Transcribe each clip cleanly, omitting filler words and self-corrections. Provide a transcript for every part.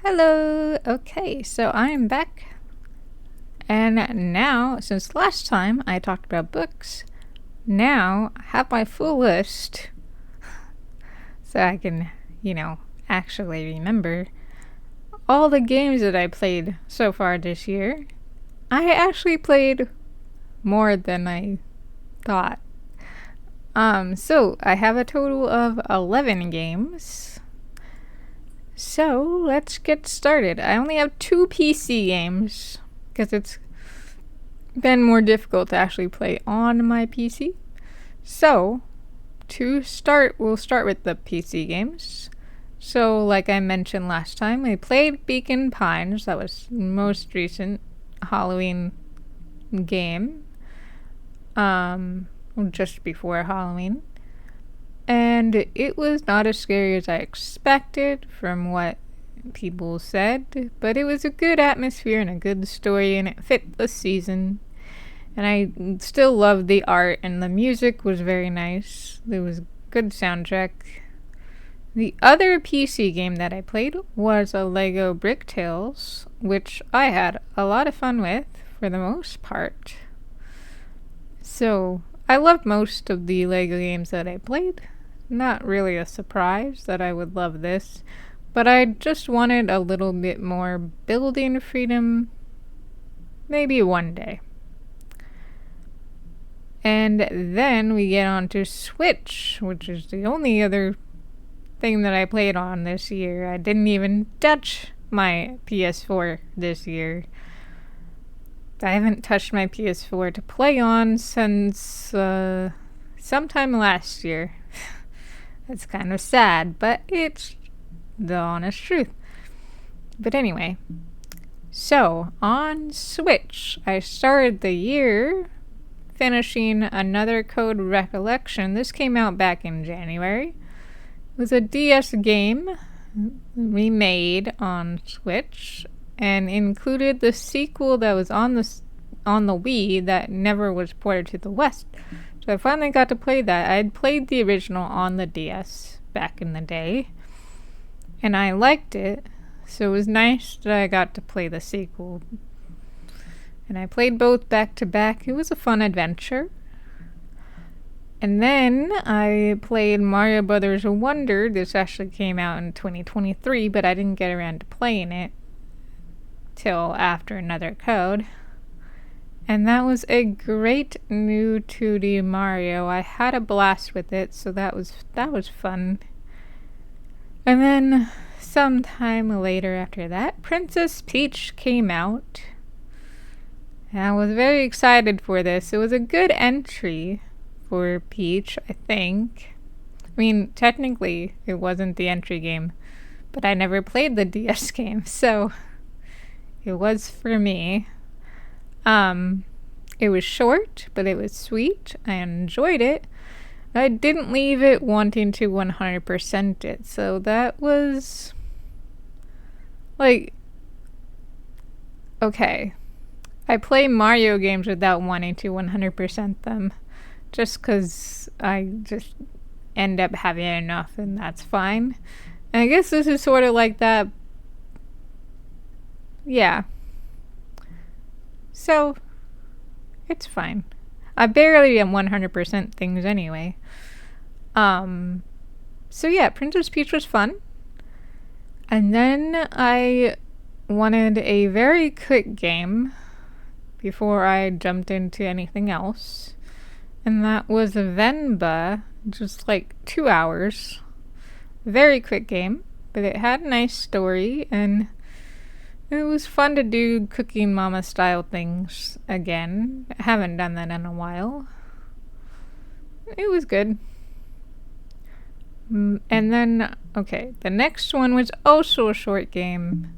Hello! Okay, so I am back. And now, since last time I talked about books, now I have my full list so I can, actually remember all the games that I played so far this year. I actually played more than I thought. So I have a total of 11 games. So let's get started. I only have 2 PC games because it's been more difficult to actually play on my PC. So, we'll start with the PC games. So, like I mentioned last time, I played Beacon Pines. That was most recent Halloween game. Just before Halloween. And it was not as scary as I expected from what people said, but it was a good atmosphere and a good story, and it fit the season. And I still loved the art, and the music was very nice. There was good soundtrack. The other PC game that I played was a Lego Brick Tales, which I had a lot of fun with for the most part. So, I loved most of the Lego games that I played. Not really a surprise that I would love this, but I just wanted a little bit more building freedom. Maybe one day. And then we get on to Switch, which is the only other thing that I played on this year. I didn't even touch my PS4 this year. I haven't touched my PS4 to play on since sometime last year. It's kind of sad, but it's the honest truth. But anyway, so on Switch, I started the year finishing Another Code Recollection. This came out back in January. It was a DS game remade on Switch and included the sequel that was on the Wii that never was ported to the West. So I finally got to play that. I'd played the original on the DS back in the day, and I liked it, so it was nice that I got to play the sequel. And I played both back to back. It was a fun adventure. And then I played Mario Brothers Wonder. This actually came out in 2023, but I didn't get around to playing it till after Another Code. And that was a great new 2D Mario. I had a blast with it, so that was fun. And then sometime later after that, Princess Peach came out. And I was very excited for this. It was a good entry for Peach, I think. I mean, technically, it wasn't the entry game, but I never played the DS game, so it was for me. It was short, but it was sweet. I enjoyed it. I didn't leave it wanting to 100% it, so that was like, okay. I play Mario games without wanting to 100% them, just because I just end up having enough, and that's fine. And I guess this is sort of like that. Yeah. So, it's fine. I barely am 100% things anyway. So yeah, Princess Peach was fun. And then I wanted a very quick game before I jumped into anything else. And that was Venba, just like 2 hours. Very quick game, but it had a nice story, and it was fun to do Cooking Mama style things again. I haven't done that in a while. It was good. And then, okay, the next one was also a short game,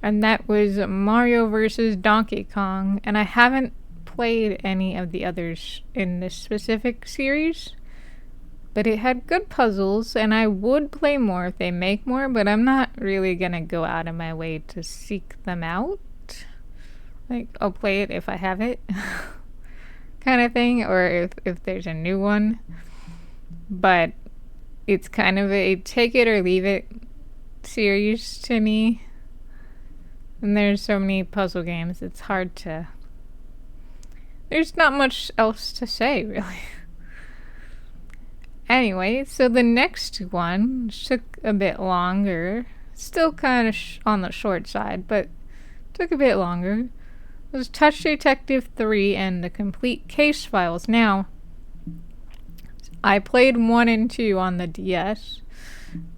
and that was Mario vs. Donkey Kong, and I haven't played any of the others in this specific series, but it had good puzzles, and I would play more if they make more, but I'm not really gonna go out of my way to seek them out. Like, I'll play it if I have it, kind of thing, or if there's a new one. But it's kind of a take it or leave it series to me. And there's so many puzzle games, it's hard to... There's not much else to say, really. Anyway, so the next one took a bit longer. Still kind of on the short side, but took a bit longer. It was Touch Detective 3 and the Complete Case Files. Now, I played 1 and 2 on the DS.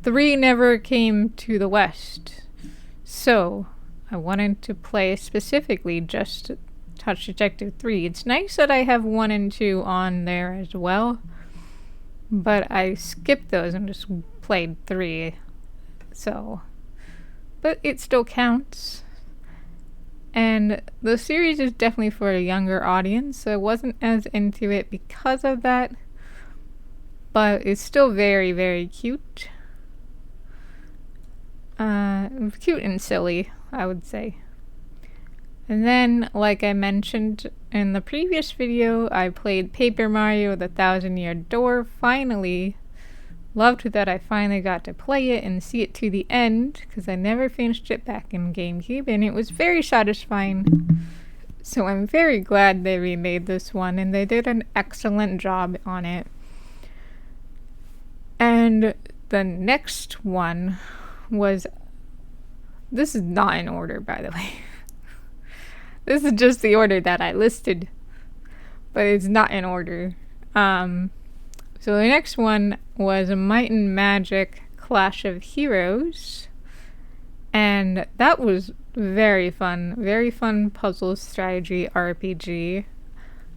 3 never came to the West. So, I wanted to play specifically just Touch Detective 3. It's nice that I have 1 and 2 on there as well, but I skipped those and just played 3. So, but it still counts. And the series is definitely for a younger audience, so I wasn't as into it because of that. But it's still very, very cute. Cute and silly, I would say. And then, like I mentioned in the previous video, I played Paper Mario: The Thousand Year Door. Finally, loved that I finally got to play it and see it to the end, because I never finished it back in GameCube, and it was very satisfying. So I'm very glad they remade this one, and they did an excellent job on it. And the next one was... This is not in order, by the way. This is just the order that I listed, but it's not in order. So the next one was Might and Magic Clash of Heroes, and that was very fun puzzle strategy RPG.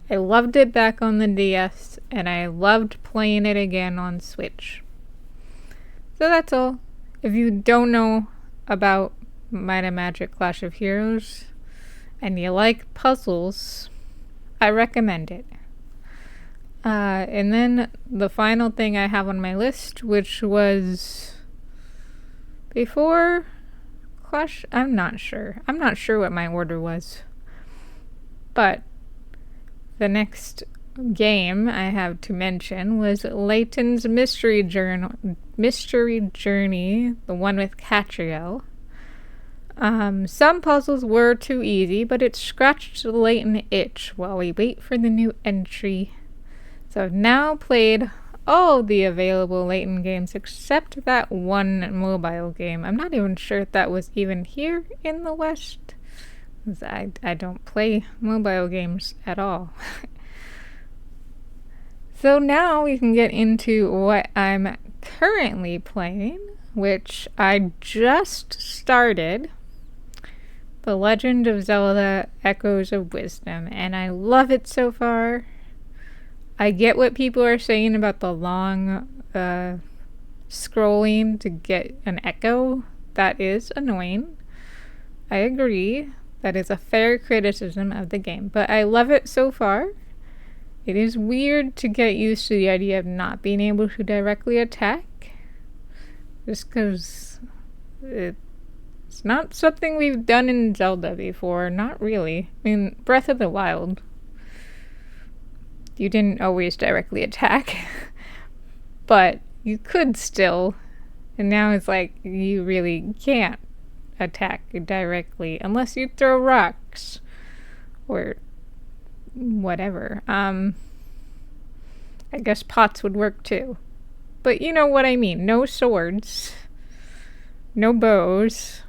I loved it back on the DS, and I loved playing it again on Switch. So that's all. If you don't know about Might and Magic Clash of Heroes, and you like puzzles, I recommend it. And then the final thing I have on my list, which was before Clash, I'm not sure what my order was. But the next game I have to mention was Layton's Mystery Journey, the one with Catriel. Some puzzles were too easy, but it scratched the Layton itch while we wait for the new entry. So I've now played all the available Layton games except that one mobile game. I'm not even sure if that was even here in the West, because I don't play mobile games at all. So now we can get into what I'm currently playing, which I just started. The Legend of Zelda: Echoes of Wisdom, and I love it so far. I get what people are saying about the long scrolling to get an echo. That is annoying. I agree. That is a fair criticism of the game, but I love it so far. It is weird to get used to the idea of not being able to directly attack, just because it's not something we've done in Zelda before. Not really. I mean, Breath of the Wild, you didn't always directly attack, but you could still, and now it's like you really can't attack directly unless you throw rocks or whatever. I guess pots would work too, but you know what I mean. No swords, no bows.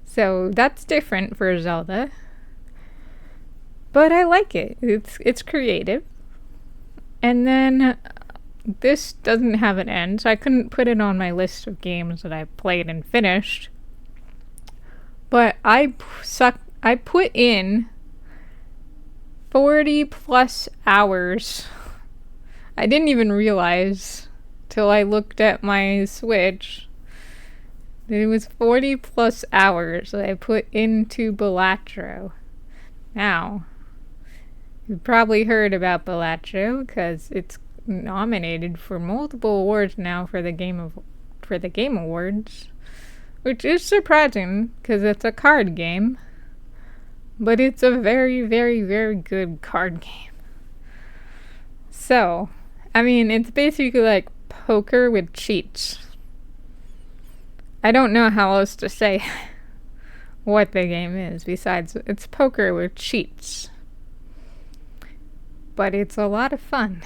So that's different for Zelda. But I like it. It's creative. And then this doesn't have an end, so I couldn't put it on my list of games that I played and finished. But I put in 40 plus hours. I didn't even realize till I looked at my Switch. It was 40 plus hours that I put into Balatro. Now, you've probably heard about Balatro because it's nominated for multiple awards now for the Game Awards, which is surprising because it's a card game, but it's a very, very, very good card game. So, I mean, it's basically like poker with cheats. I don't know how else to say. what the game is, besides it's poker with cheats. But it's a lot of fun.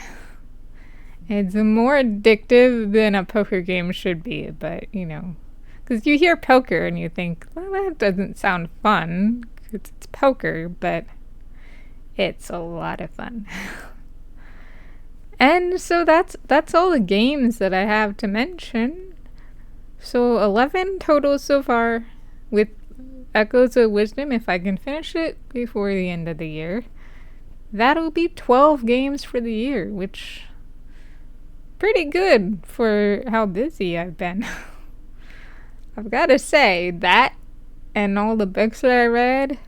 It's more addictive than a poker game should be, but you know, because you hear poker and you think, well, that doesn't sound fun, 'cause it's poker, but it's a lot of fun. And so that's all the games that I have to mention. So 11 total so far, with Echoes of Wisdom. If I can finish it before the end of the year, that'll be 12 games for the year, which pretty good for how busy I've been. I've got to say, that and all the books that I read,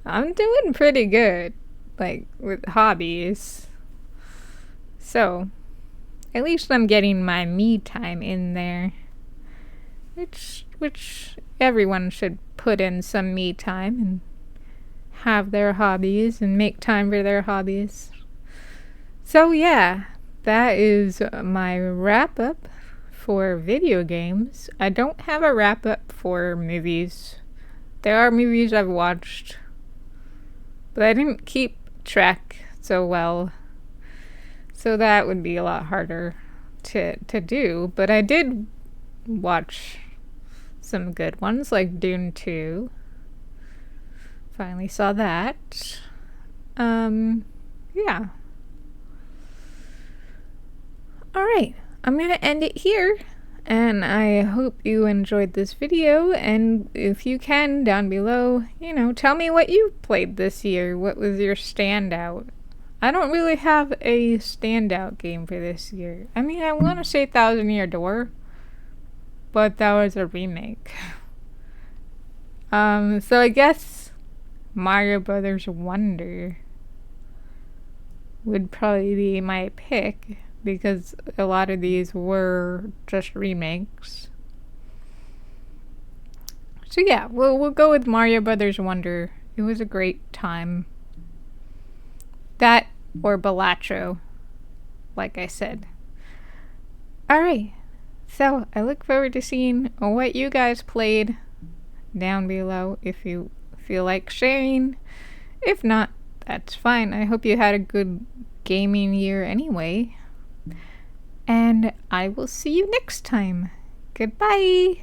I'm doing pretty good, like, with hobbies. So, at least I'm getting my me time in there. Which everyone should put in some me time and have their hobbies and make time for their hobbies. So yeah, that is my wrap up for video games. I don't have a wrap up for movies. There are movies I've watched, but I didn't keep track so well. So that would be a lot harder to do. But I did watch some good ones, like Dune 2. Finally saw that. Yeah. Alright, I'm gonna end it here. And I hope you enjoyed this video. And if you can, down below, you know, tell me what you played this year. What was your standout? I don't really have a standout game for this year. I mean, I want to say Thousand Year Door, but that was a remake. So I guess Mario Brothers Wonder would probably be my pick, because a lot of these were just remakes. So yeah, we'll go with Mario Brothers Wonder. It was a great time. That or Balatro, like I said. Alright, so I look forward to seeing what you guys played down below if you feel like sharing. If not, that's fine. I hope you had a good gaming year anyway. And I will see you next time. Goodbye!